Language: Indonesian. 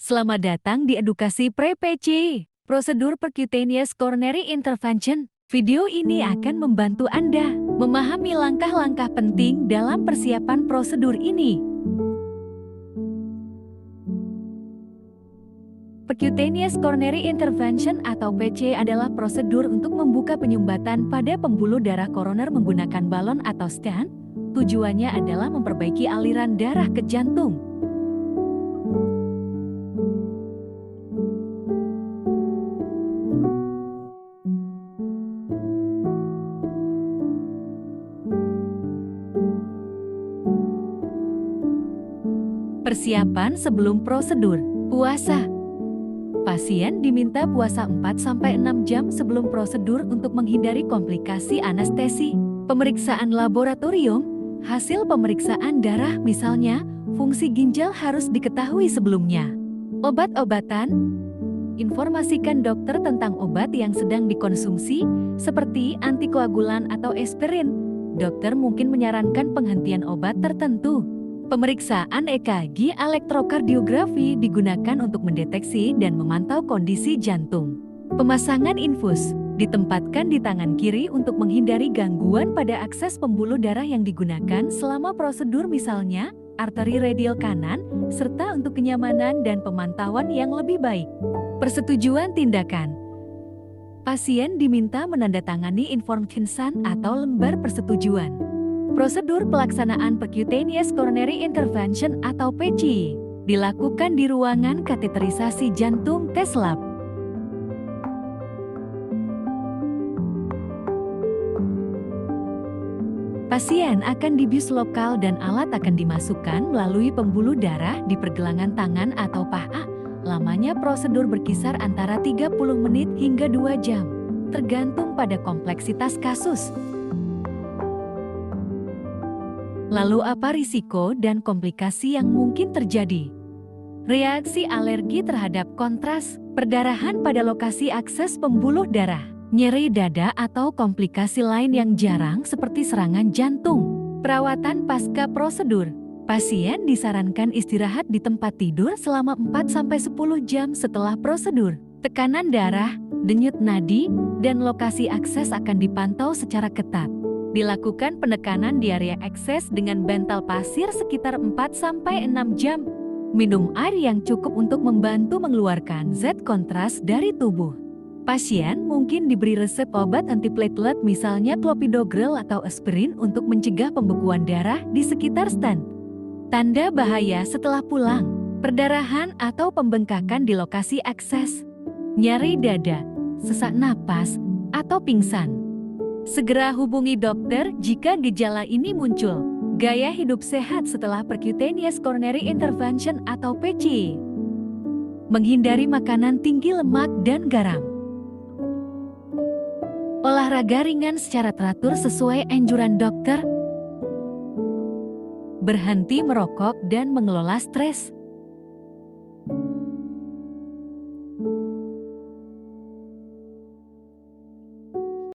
Selamat datang di Edukasi Pre-PC, Prosedur Percutaneous Coronary Intervention. Video ini akan membantu Anda memahami langkah-langkah penting dalam persiapan prosedur ini. Percutaneous Coronary Intervention atau PC adalah prosedur untuk membuka penyumbatan pada pembuluh darah koroner menggunakan balon atau stent. Tujuannya adalah memperbaiki aliran darah ke jantung. Persiapan sebelum prosedur. Puasa. Pasien diminta puasa 4-6 jam sebelum prosedur untuk menghindari komplikasi anestesi. Pemeriksaan laboratorium. Hasil pemeriksaan darah misalnya, fungsi ginjal harus diketahui sebelumnya. Obat-obatan. Informasikan dokter tentang obat yang sedang dikonsumsi, seperti antikoagulan atau aspirin. Dokter mungkin menyarankan penghentian obat tertentu. Pemeriksaan EKG elektrokardiografi digunakan untuk mendeteksi dan memantau kondisi jantung. Pemasangan infus ditempatkan di tangan kiri untuk menghindari gangguan pada akses pembuluh darah yang digunakan selama prosedur, misalnya arteri radial kanan, serta untuk kenyamanan dan pemantauan yang lebih baik. Persetujuan tindakan. Pasien diminta menandatangani informed consent atau lembar persetujuan. Prosedur pelaksanaan Percutaneous Coronary Intervention atau PC dilakukan di ruangan kateterisasi jantung tes lab. Pasien akan dibius lokal dan alat akan dimasukkan melalui pembuluh darah di pergelangan tangan atau paha. Lamanya prosedur berkisar antara 30 menit hingga 2 jam, tergantung pada kompleksitas kasus. Lalu apa risiko dan komplikasi yang mungkin terjadi? Reaksi alergi terhadap kontras, perdarahan pada lokasi akses pembuluh darah, nyeri dada atau komplikasi lain yang jarang seperti serangan jantung. Perawatan pasca prosedur. Pasien disarankan istirahat di tempat tidur selama 4-10 jam setelah prosedur. Tekanan darah, denyut nadi, dan lokasi akses akan dipantau secara ketat. Dilakukan penekanan di area akses dengan bantal pasir sekitar 4-6 jam. Minum air yang cukup untuk membantu mengeluarkan zat kontras dari tubuh. Pasien mungkin diberi resep obat antiplatelet misalnya clopidogrel atau aspirin untuk mencegah pembekuan darah di sekitar stent. Tanda bahaya setelah pulang. Perdarahan atau pembengkakan di lokasi akses. Nyeri dada, sesak napas, atau pingsan. Segera hubungi dokter jika gejala ini muncul. Gaya hidup sehat setelah Percutaneous Coronary Intervention atau PC. Menghindari makanan tinggi lemak dan garam. Olahraga ringan secara teratur sesuai anjuran dokter. Berhenti merokok dan mengelola stres.